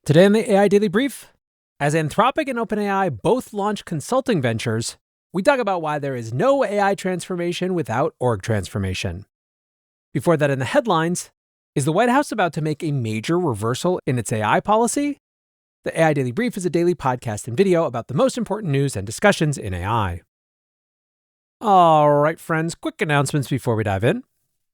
Today on the AI Daily Brief, as Anthropic and OpenAI both launch consulting ventures, we talk about why there is no AI transformation without org transformation. Before that, in the headlines, is the White House about to make a major reversal in its AI policy? The AI Daily Brief is a daily podcast and video about the most important news and discussions in AI. All right, friends, quick announcements before we dive in.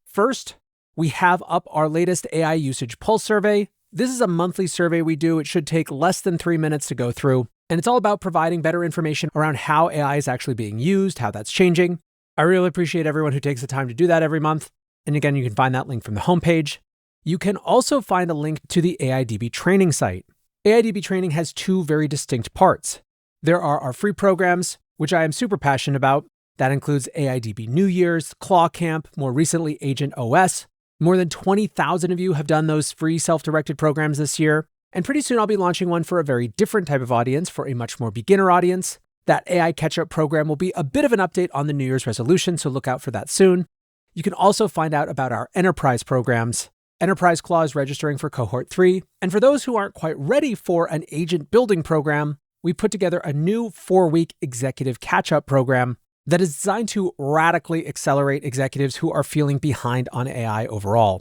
First, we have up our latest AI usage pulse survey. This is a monthly survey we do. It should take less than 3 minutes to go through, and it's all about providing better information around how AI is actually being used, how that's changing. I really appreciate everyone who takes the time to do that every month. And again, you can find that link from the homepage. You can also find a link to the AIDB training site. AIDB training has two very distinct parts. There are our free programs, which I am super passionate about. That includes AIDB New Year's, Claw Camp, more recently Agent OS. More than 20,000 of you have done those free self-directed programs this year. And pretty soon I'll be launching one for a very different type of audience, for a much more beginner audience. That AI catch-up program will be a bit of an update on the New Year's resolution, so look out for that soon. You can also find out about our enterprise programs. Enterprise Claw is registering for cohort 3. And for those who aren't quite ready for an agent building program, we put together a new 4-week executive catch-up program that is designed to radically accelerate executives who are feeling behind on AI overall.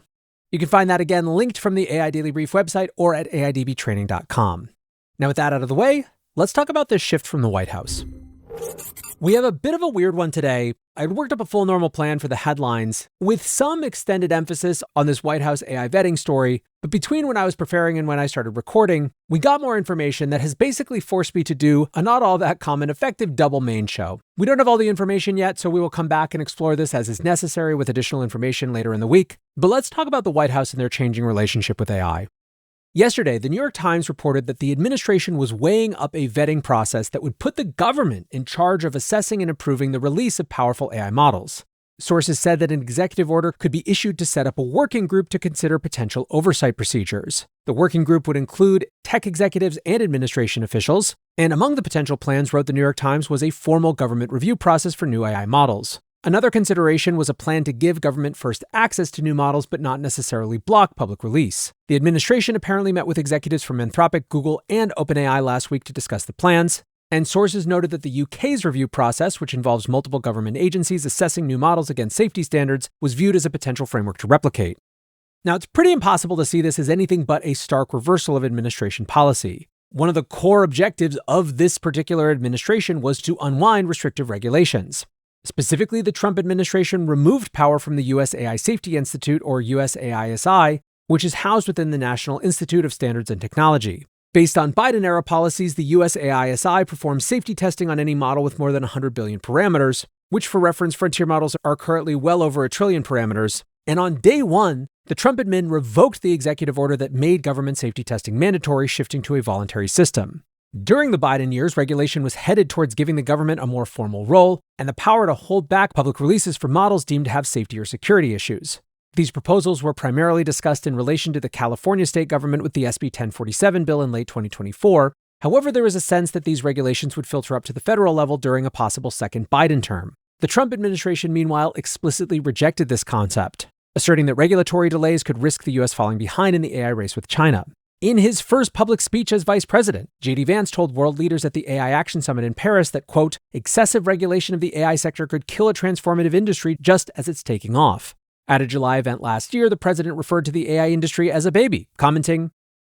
You can find that again linked from the AI Daily Brief website or at aidbtraining.com. Now with that out of the way, let's talk about this shift from the White House. We have a bit of a weird one today. I'd worked up a full normal plan for the headlines with some extended emphasis on this White House AI vetting story, but between when I was preparing and when I started recording, we got more information that has basically forced me to do a not all that common effective double main show. We don't have all the information yet, so we will come back and explore this as is necessary with additional information later in the week. But let's talk about the White House and their changing relationship with AI. Yesterday, the New York Times reported that the administration was weighing up a vetting process that would put the government in charge of assessing and approving the release of powerful AI models. Sources said that an executive order could be issued to set up a working group to consider potential oversight procedures. The working group would include tech executives and administration officials, and among the potential plans, wrote the New York Times, was a formal government review process for new AI models. Another consideration was a plan to give government first access to new models, but not necessarily block public release. The administration apparently met with executives from Anthropic, Google, and OpenAI last week to discuss the plans. And sources noted that the UK's review process, which involves multiple government agencies assessing new models against safety standards, was viewed as a potential framework to replicate. Now, it's pretty impossible to see this as anything but a stark reversal of administration policy. One of the core objectives of this particular administration was to unwind restrictive regulations. Specifically, the Trump administration removed power from the US AI Safety Institute, or USAISI, which is housed within the National Institute of Standards and Technology. Based on Biden-era policies, the USAISI performs safety testing on any model with more than 100 billion parameters, which for reference, frontier models are currently well over 1 trillion parameters. And on day one, the Trump admin revoked the executive order that made government safety testing mandatory, shifting to a voluntary system. During the Biden years, regulation was headed towards giving the government a more formal role and the power to hold back public releases for models deemed to have safety or security issues. These proposals were primarily discussed in relation to the California state government with the SB 1047 bill in late 2024. However, there was a sense that these regulations would filter up to the federal level during a possible second Biden term. The Trump administration, meanwhile, explicitly rejected this concept, asserting that regulatory delays could risk the US falling behind in the AI race with China. In his first public speech as vice president, J.D. Vance told world leaders at the AI Action Summit in Paris that, quote, excessive regulation of the AI sector could kill a transformative industry just as it's taking off. At a July event last year, the president referred to the AI industry as a baby, commenting,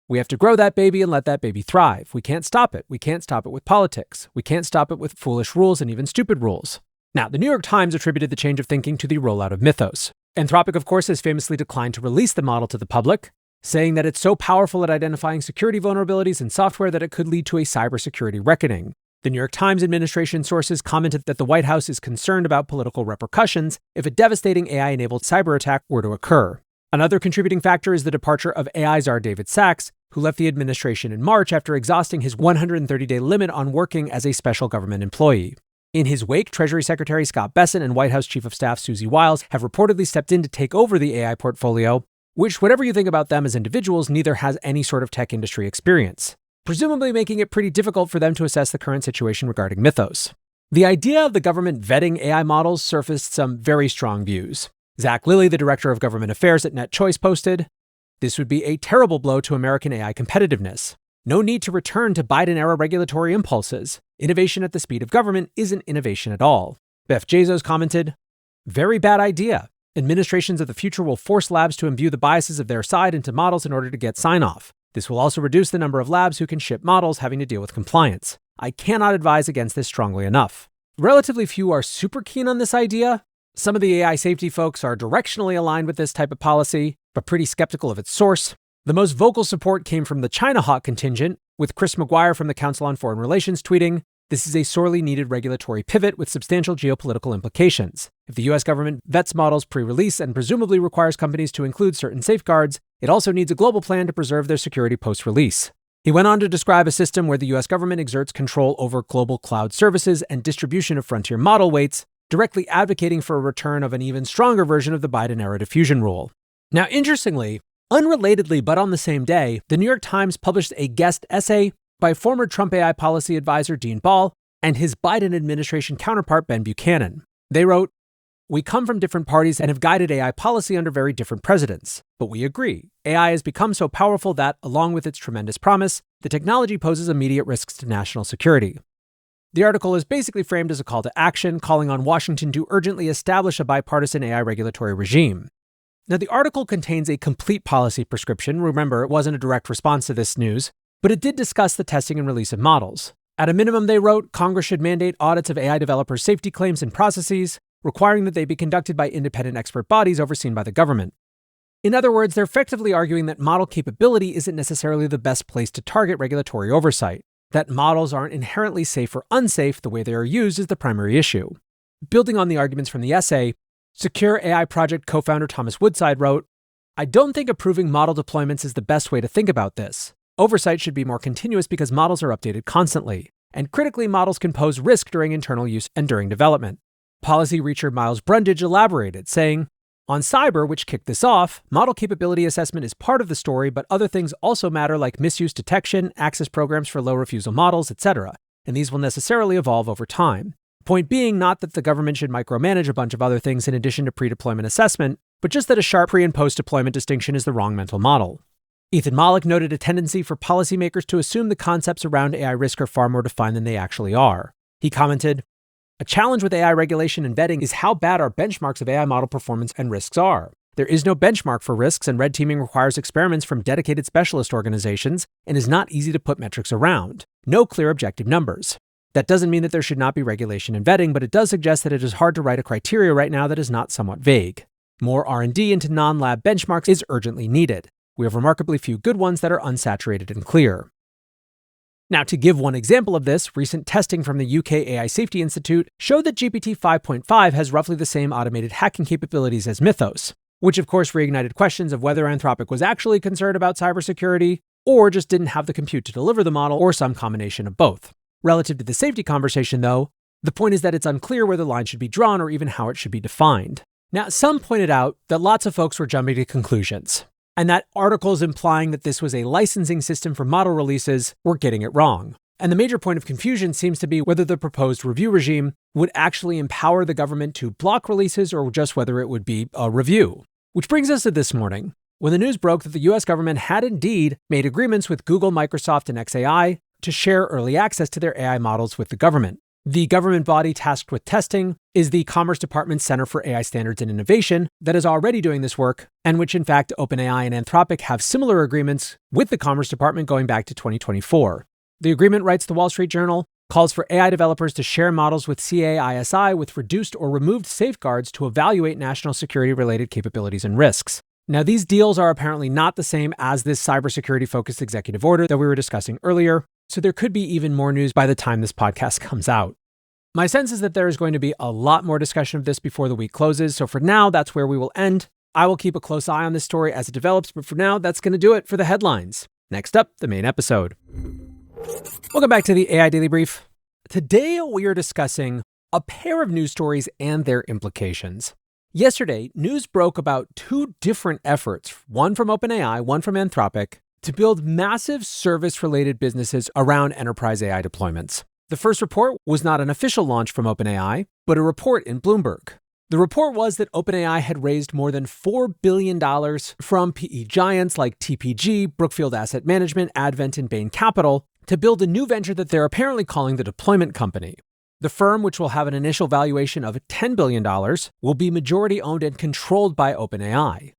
we have to grow that baby and let that baby thrive. We can't stop it. We can't stop it with politics. We can't stop it with foolish rules and even stupid rules. Now, the New York Times attributed the change of thinking to the rollout of Mythos. Anthropic, of course, has famously declined to release the model to the public, saying that it's so powerful at identifying security vulnerabilities in software that it could lead to a cybersecurity reckoning. The New York Times administration sources commented that the White House is concerned about political repercussions if a devastating AI-enabled cyber attack were to occur. Another contributing factor is the departure of AI czar David Sachs, who left the administration in March after exhausting his 130-day limit on working as a special government employee. In his wake, Treasury Secretary Scott Bessent and White House Chief of Staff Susie Wiles have reportedly stepped in to take over the AI portfolio, which, whatever you think about them as individuals, neither has any sort of tech industry experience, presumably making it pretty difficult for them to assess the current situation regarding Mythos. The idea of the government vetting AI models surfaced some very strong views. Zach Lilly, the director of government affairs at NetChoice, posted, "This would be a terrible blow to American AI competitiveness. No need to return to Biden-era regulatory impulses. Innovation at the speed of government isn't innovation at all. Jeff Bezos commented, "Very bad idea. Administrations of the future will force labs to imbue the biases of their side into models in order to get sign-off. This will also reduce the number of labs who can ship models having to deal with compliance. I cannot advise against this strongly enough." Relatively few are super keen on this idea. Some of the AI safety folks are directionally aligned with this type of policy, but pretty skeptical of its source. The most vocal support came from the China hawk contingent, with Chris McGuire from the Council on Foreign Relations tweeting, "This is a sorely needed regulatory pivot with substantial geopolitical implications. If the US government vets models pre-release and presumably requires companies to include certain safeguards, it also needs a global plan to preserve their security post-release." He went on to describe a system where the US government exerts control over global cloud services and distribution of frontier model weights, directly advocating for a return of an even stronger version of the Biden-era diffusion rule. Now, interestingly, unrelatedly but on the same day, the New York Times published a guest essay by former Trump AI policy advisor Dean Ball and his Biden administration counterpart Ben Buchanan. They wrote, "We come from different parties and have guided AI policy under very different presidents. But we agree, AI has become so powerful that, along with its tremendous promise, the technology poses immediate risks to national security." The article is basically framed as a call to action, calling on Washington to urgently establish a bipartisan AI regulatory regime. Now, the article contains a complete policy prescription. Remember, it wasn't a direct response to this news, but it did discuss the testing and release of models. At a minimum, they wrote, Congress should mandate audits of AI developers' safety claims and processes, requiring that they be conducted by independent expert bodies overseen by the government. In other words, they're effectively arguing that model capability isn't necessarily the best place to target regulatory oversight, that models aren't inherently safe or unsafe, the way they are used is the primary issue. Building on the arguments from the essay, Secure AI Project co-founder Thomas Woodside wrote, "I don't think approving model deployments is the best way to think about this. Oversight should be more continuous because models are updated constantly, and critically, models can pose risk during internal use and during development." Policy reacher Miles Brundage elaborated, saying, "On cyber, which kicked this off, model capability assessment is part of the story, but other things also matter like misuse detection, access programs for low refusal models, etc., and these will necessarily evolve over time. Point being not that the government should micromanage a bunch of other things in addition to pre-deployment assessment, but just that a sharp pre- and post-deployment distinction is the wrong mental model." Ethan Mollick noted a tendency for policymakers to assume the concepts around AI risk are far more defined than they actually are. He commented, "A challenge with AI regulation and vetting is how bad our benchmarks of AI model performance and risks are. There is no benchmark for risks, and red teaming requires experiments from dedicated specialist organizations and is not easy to put metrics around. No clear objective numbers. That doesn't mean that there should not be regulation and vetting, but it does suggest that it is hard to write a criteria right now that is not somewhat vague. More R&D into non-lab benchmarks is urgently needed. We have remarkably few good ones that are unsaturated and clear." Now, to give one example of this, recent testing from the UK AI Safety Institute showed that GPT 5.5 has roughly the same automated hacking capabilities as Mythos, which of course reignited questions of whether Anthropic was actually concerned about cybersecurity, or just didn't have the compute to deliver the model, or some combination of both. Relative to the safety conversation, though, the point is that it's unclear where the line should be drawn or even how it should be defined. Now, some pointed out that lots of folks were jumping to conclusions, and that articles implying that this was a licensing system for model releases were getting it wrong. And the major point of confusion seems to be whether the proposed review regime would actually empower the government to block releases or just whether it would be a review. Which brings us to this morning, when the news broke that the US government had indeed made agreements with Google, Microsoft, and xAI to share early access to their AI models with the government. The government body tasked with testing is the Commerce Department's Center for AI Standards and Innovation that is already doing this work, and which in fact OpenAI and Anthropic have similar agreements with the Commerce Department going back to 2024. The agreement, writes the Wall Street Journal, calls for AI developers to share models with CAISI with reduced or removed safeguards to evaluate national security-related capabilities and risks. Now, these deals are apparently not the same as this cybersecurity-focused executive order that we were discussing earlier, so there could be even more news by the time this podcast comes out. My sense is that there is going to be a lot more discussion of this before the week closes, so for now, that's where we will end. I will keep a close eye on this story as it develops, but for now, that's going to do it for the headlines. Next up, the main episode. Welcome back to the AI Daily Brief. Today, we are discussing a pair of news stories and their implications. Yesterday, news broke about two different efforts, one from OpenAI, one from Anthropic, to build massive service-related businesses around enterprise AI deployments. The first report was not an official launch from OpenAI, but a report in Bloomberg. The report was that OpenAI had raised more than $4 billion from PE giants like TPG, Brookfield Asset Management, Advent, and Bain Capital to build a new venture that they're apparently calling the Deployment Company. The firm, which will have an initial valuation of $10 billion, will be majority owned and controlled by OpenAI.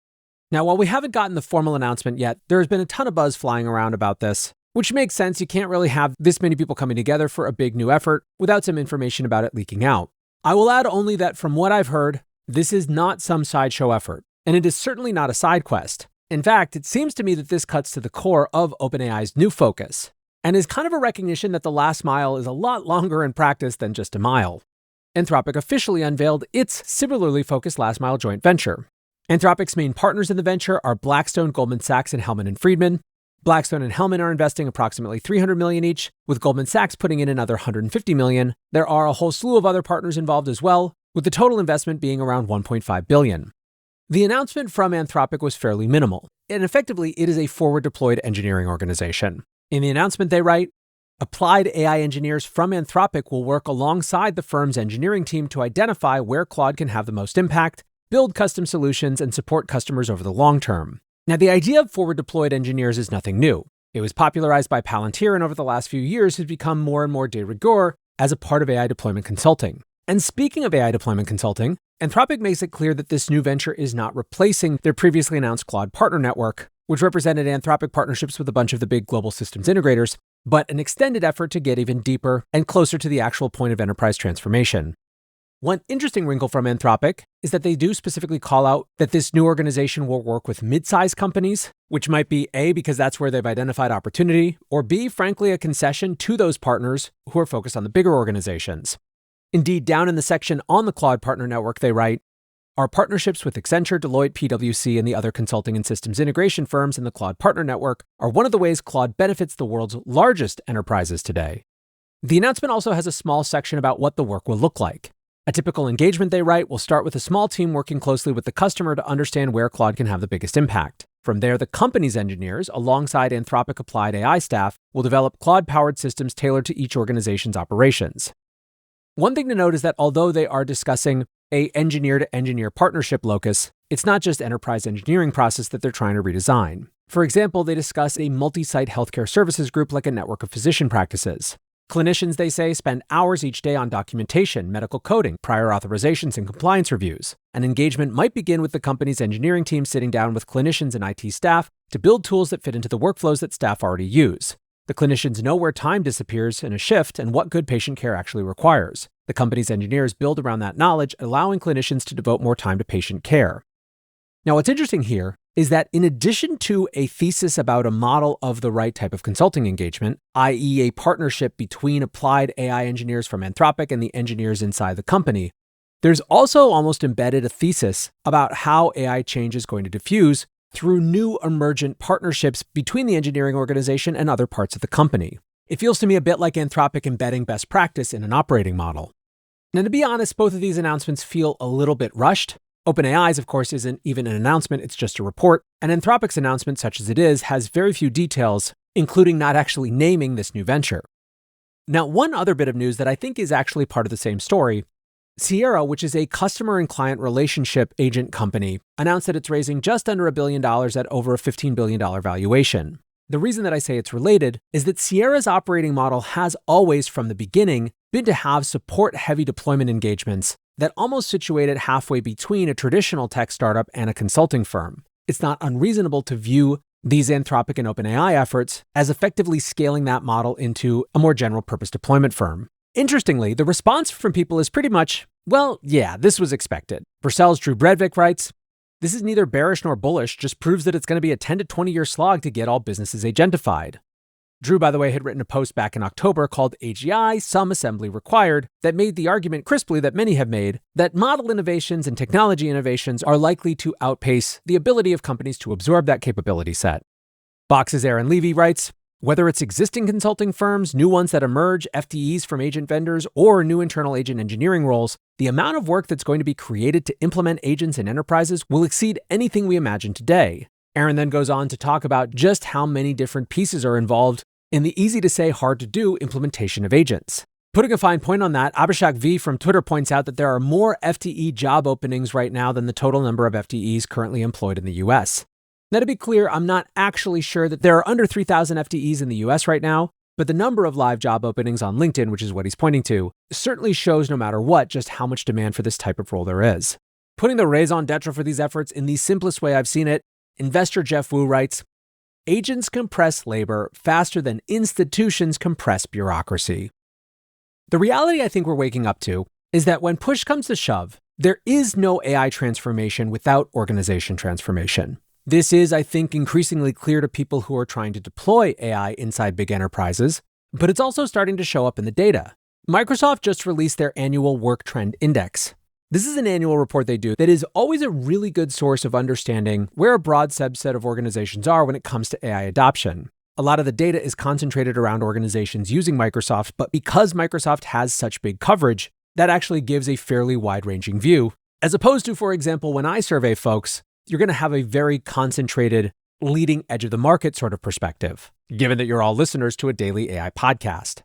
Now, while we haven't gotten the formal announcement yet, there has been a ton of buzz flying around about this, which makes sense. You can't really have this many people coming together for a big new effort without some information about it leaking out. I will add only that from what I've heard, this is not some sideshow effort, and it is certainly not a side quest. In fact, it seems to me that this cuts to the core of OpenAI's new focus, and is kind of a recognition that the last mile is a lot longer in practice than just a mile. Anthropic officially unveiled its similarly focused last mile joint venture. Anthropic's main partners in the venture are Blackstone, Goldman Sachs, and Hellman & Friedman. Blackstone and Hellman are investing approximately $300 million each, with Goldman Sachs putting in another $150 million. There are a whole slew of other partners involved as well, with the total investment being around $1.5 billion. The announcement from Anthropic was fairly minimal, and effectively it is a forward-deployed engineering organization. In the announcement they write, applied AI engineers from Anthropic will work alongside the firm's engineering team to identify where Claude can have the most impact, build custom solutions, and support customers over the long term. Now, the idea of forward-deployed engineers is nothing new. It was popularized by Palantir and over the last few years has become more and more de rigueur as a part of AI deployment consulting. And speaking of AI deployment consulting, Anthropic makes it clear that this new venture is not replacing their previously announced Claude partner network, which represented Anthropic partnerships with a bunch of the big global systems integrators, but an extended effort to get even deeper and closer to the actual point of enterprise transformation. One interesting wrinkle from Anthropic is that they do specifically call out that this new organization will work with mid-sized companies, which might be A, because that's where they've identified opportunity, or B, frankly, a concession to those partners who are focused on the bigger organizations. Indeed, down in the section on the Claude Partner Network, they write, our partnerships with Accenture, Deloitte, PwC, and the other consulting and systems integration firms in the Claude Partner Network are one of the ways Claude benefits the world's largest enterprises today. The announcement also has a small section about what the work will look like. A typical engagement, they write, will start with a small team working closely with the customer to understand where Claude can have the biggest impact. From there, the company's engineers, alongside Anthropic applied AI staff, will develop Claude-powered systems tailored to each organization's operations. One thing to note is that although they are discussing a engineer-to-engineer partnership locus, it's not just enterprise engineering process that they're trying to redesign. For example, they discuss a multi-site healthcare services group like a network of physician practices. Clinicians, they say, spend hours each day on documentation, medical coding, prior authorizations, and compliance reviews. An engagement might begin with the company's engineering team sitting down with clinicians and IT staff to build tools that fit into the workflows that staff already use. The clinicians know where time disappears in a shift and what good patient care actually requires. The company's engineers build around that knowledge, allowing clinicians to devote more time to patient care. Now, what's interesting here is that in addition to a thesis about a model of the right type of consulting engagement, i.e. a partnership between applied AI engineers from Anthropic and the engineers inside the company, there's also almost embedded a thesis about how AI change is going to diffuse through new emergent partnerships between the engineering organization and other parts of the company. It feels to me a bit like Anthropic embedding best practice in an operating model. Now, to be honest, both of these announcements feel a little bit rushed. OpenAI's, of course, isn't even an announcement, it's just a report. And Anthropic's announcement, such as it is, has very few details, including not actually naming this new venture. Now, one other bit of news that I think is actually part of the same story, Sierra, which is a customer and client relationship agent company, announced that it's raising just under $1 billion at over a $15 billion valuation. The reason that I say it's related is that Sierra's operating model has always, from the beginning, been to have support-heavy deployment engagements that almost situate it halfway between a traditional tech startup and a consulting firm. It's not unreasonable to view these Anthropic and OpenAI efforts as effectively scaling that model into a more general-purpose deployment firm. Interestingly, the response from people is pretty much, well, yeah, this was expected. Vercel's Drew Bredvik writes, this is neither bearish nor bullish, just proves that it's going to be a 10 to 20-year slog to get all businesses agentified. Drew, by the way, had written a post back in October called AGI, Some Assembly Required, that made the argument crisply that many have made that model innovations and technology innovations are likely to outpace the ability of companies to absorb that capability set. Box's Aaron Levy writes, whether it's existing consulting firms, new ones that emerge, FTEs from agent vendors, or new internal agent engineering roles, the amount of work that's going to be created to implement agents in enterprises will exceed anything we imagine today. Aaron then goes on to talk about just how many different pieces are involved in the easy-to-say, hard-to-do implementation of agents. Putting a fine point on that, Abhishek V from Twitter points out that there are more FTE job openings right now than the total number of FTEs currently employed in the US. Now, to be clear, I'm not actually sure that there are under 3,000 FTEs in the US right now, but the number of live job openings on LinkedIn, which is what he's pointing to, certainly shows no matter what just how much demand for this type of role there is. Putting the raison d'etre for these efforts in the simplest way I've seen it, investor Jeff Wu writes, agents compress labor faster than institutions compress bureaucracy. The reality I think we're waking up to is that when push comes to shove, there is no AI transformation without organization transformation. This is, I think, increasingly clear to people who are trying to deploy AI inside big enterprises, but it's also starting to show up in the data. Microsoft just released their annual Work Trend Index. This is an annual report they do that is always a really good source of understanding where a broad subset of organizations are when it comes to AI adoption. A lot of the data is concentrated around organizations using Microsoft, but because Microsoft has such big coverage, that actually gives a fairly wide-ranging view, as opposed to, for example, when I survey folks, you're going to have a very concentrated, leading edge of the market sort of perspective, given that you're all listeners to a daily AI podcast.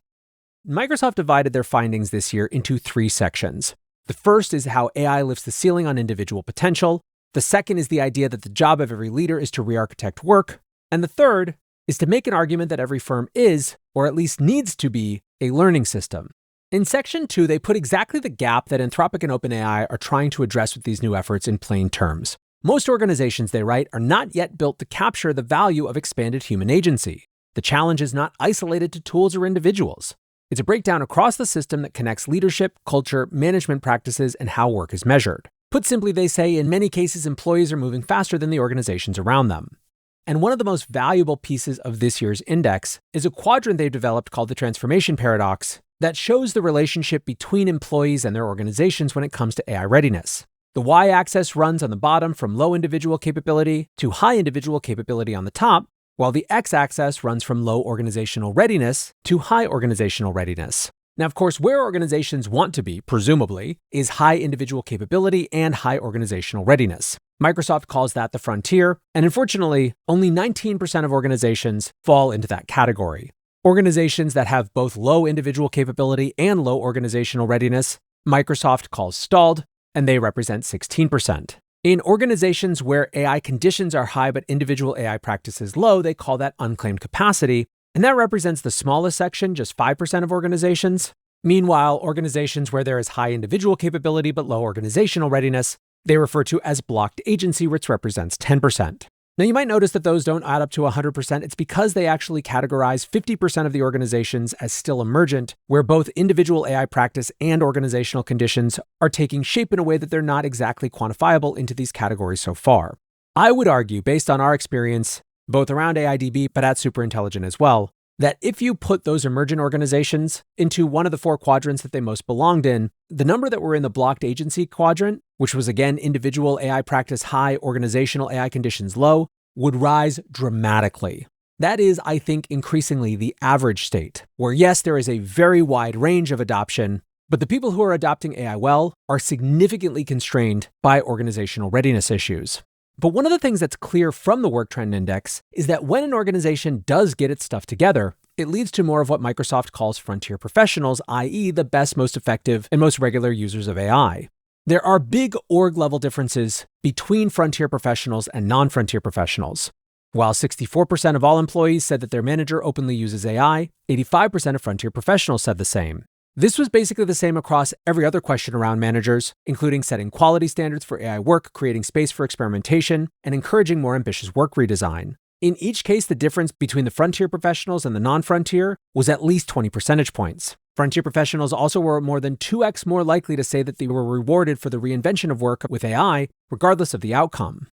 Microsoft divided their findings this year into 3 sections. The first is how AI lifts the ceiling on individual potential. The second is the idea that the job of every leader is to re-architect work. And the third is to make an argument that every firm is, or at least needs to be, a learning system. In section 2, they put exactly the gap that Anthropic and OpenAI are trying to address with these new efforts in plain terms. Most organizations, they write, are not yet built to capture the value of expanded human agency. The challenge is not isolated to tools or individuals. It's a breakdown across the system that connects leadership, culture, management practices, and how work is measured. Put simply, they say, in many cases, employees are moving faster than the organizations around them. And one of the most valuable pieces of this year's index is a quadrant they've developed called the transformation paradox that shows the relationship between employees and their organizations when it comes to AI readiness. The y-axis runs on the bottom from low individual capability to high individual capability on the top, while the x-axis runs from low organizational readiness to high organizational readiness. Now, of course, where organizations want to be, presumably, is high individual capability and high organizational readiness. Microsoft calls that the frontier, and unfortunately, only 19% of organizations fall into that category. Organizations that have both low individual capability and low organizational readiness, Microsoft calls stalled, and they represent 16%. In organizations where AI conditions are high but individual AI practices low, they call that unclaimed capacity, and that represents the smallest section, just 5% of organizations. Meanwhile, organizations where there is high individual capability but low organizational readiness, they refer to as blocked agency, which represents 10%. Now, you might notice that those don't add up to 100%. It's because they actually categorize 50% of the organizations as still emergent, where both individual AI practice and organizational conditions are taking shape in a way that they're not exactly quantifiable into these categories so far. I would argue, based on our experience, both around AIDB but at Superintelligent as well, that if you put those emergent organizations into one of the 4 quadrants that they most belonged in, the number that were in the blocked agency quadrant, which was again individual AI practice high, organizational AI conditions low, would rise dramatically. That is, I think, increasingly the average state, where yes, there is a very wide range of adoption, but the people who are adopting AI well are significantly constrained by organizational readiness issues. But one of the things that's clear from the Work Trend Index is that when an organization does get its stuff together, it leads to more of what Microsoft calls frontier professionals, i.e. the best, most effective, and most regular users of AI. There are big org-level differences between frontier professionals and non-frontier professionals. While 64% of all employees said that their manager openly uses AI, 85% of frontier professionals said the same. This was basically the same across every other question around managers, including setting quality standards for AI work, creating space for experimentation, and encouraging more ambitious work redesign. In each case, the difference between the frontier professionals and the non-frontier was at least 20 percentage points. Frontier professionals also were more than 2x more likely to say that they were rewarded for the reinvention of work with AI, regardless of the outcome.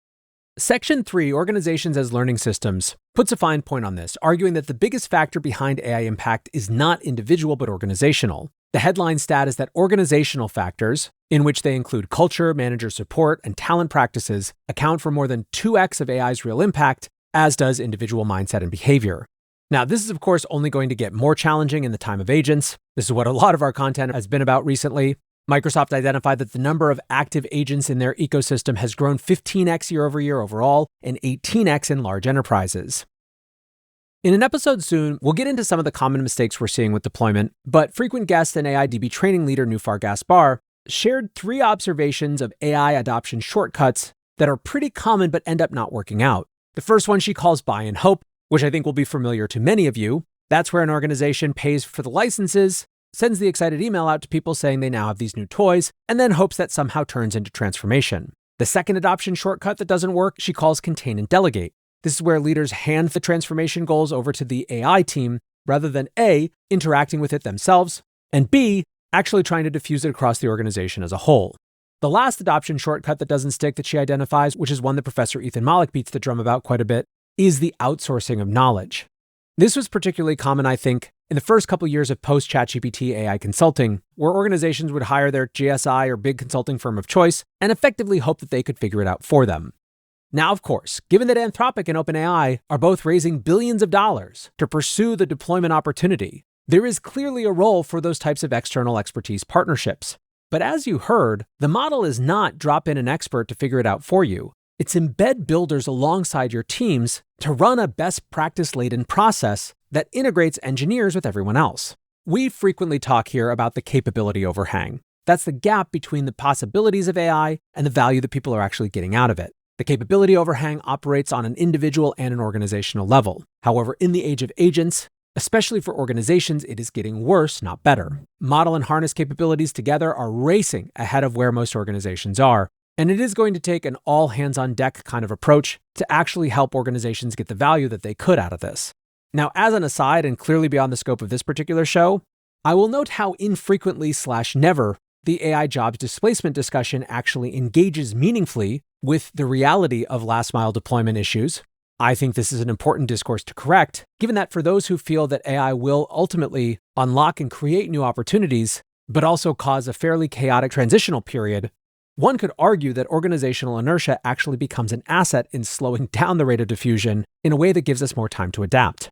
Section 3, Organizations as Learning Systems, puts a fine point on this, arguing that the biggest factor behind AI impact is not individual but organizational. The headline stat is that organizational factors, in which they include culture, manager support, and talent practices, account for more than 2x of AI's real impact, as does individual mindset and behavior. Now, this is of course only going to get more challenging in the time of agents. This is what a lot of our content has been about recently. Microsoft identified that the number of active agents in their ecosystem has grown 15x year over year overall and 18x in large enterprises. In an episode soon, we'll get into some of the common mistakes we're seeing with deployment, but frequent guest and AIDB training leader Nufar Gaspar shared 3 observations of AI adoption shortcuts that are pretty common but end up not working out. The first one she calls buy and hope, which I think will be familiar to many of you. That's where an organization pays for the licenses, sends the excited email out to people saying they now have these new toys, and then hopes that somehow turns into transformation. The second adoption shortcut that doesn't work, she calls contain and delegate. This is where leaders hand the transformation goals over to the AI team rather than A, interacting with it themselves, and B, actually trying to diffuse it across the organization as a whole. The last adoption shortcut that doesn't stick that she identifies, which is one that Professor Ethan Mollick beats the drum about quite a bit, is the outsourcing of knowledge. This was particularly common, I think, in the first couple years of post-ChatGPT AI consulting, where organizations would hire their GSI or big consulting firm of choice and effectively hope that they could figure it out for them. Now, of course, given that Anthropic and OpenAI are both raising billions of dollars to pursue the deployment opportunity, there is clearly a role for those types of external expertise partnerships. But as you heard, the model is not drop in an expert to figure it out for you. It's embed builders alongside your teams to run a best practice-laden process that integrates engineers with everyone else. We frequently talk here about the capability overhang. That's the gap between the possibilities of AI and the value that people are actually getting out of it. The capability overhang operates on an individual and an organizational level. However, in the age of agents, especially for organizations, it is getting worse, not better. Model and harness capabilities together are racing ahead of where most organizations are. And it is going to take an all-hands-on-deck kind of approach to actually help organizations get the value that they could out of this. Now, as an aside, and clearly beyond the scope of this particular show, I will note how infrequently/never the AI jobs displacement discussion actually engages meaningfully with the reality of last-mile deployment issues. I think this is an important discourse to correct, given that for those who feel that AI will ultimately unlock and create new opportunities, but also cause a fairly chaotic transitional period, one could argue that organizational inertia actually becomes an asset in slowing down the rate of diffusion in a way that gives us more time to adapt.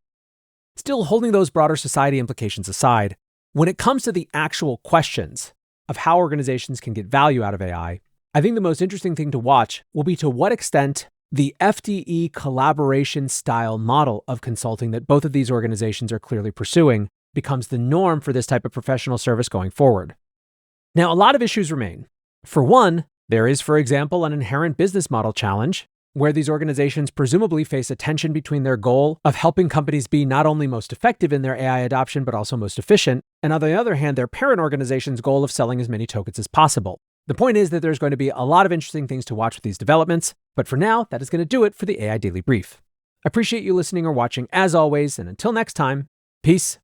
Still, holding those broader society implications aside, when it comes to the actual questions of how organizations can get value out of AI, I think the most interesting thing to watch will be to what extent the FDE collaboration style model of consulting that both of these organizations are clearly pursuing becomes the norm for this type of professional service going forward. Now, a lot of issues remain. For one, there is, for example, an inherent business model challenge where these organizations presumably face a tension between their goal of helping companies be not only most effective in their AI adoption, but also most efficient, and on the other hand, their parent organization's goal of selling as many tokens as possible. The point is that there's going to be a lot of interesting things to watch with these developments, but for now, that is going to do it for the AI Daily Brief. I appreciate you listening or watching as always, and until next time, peace.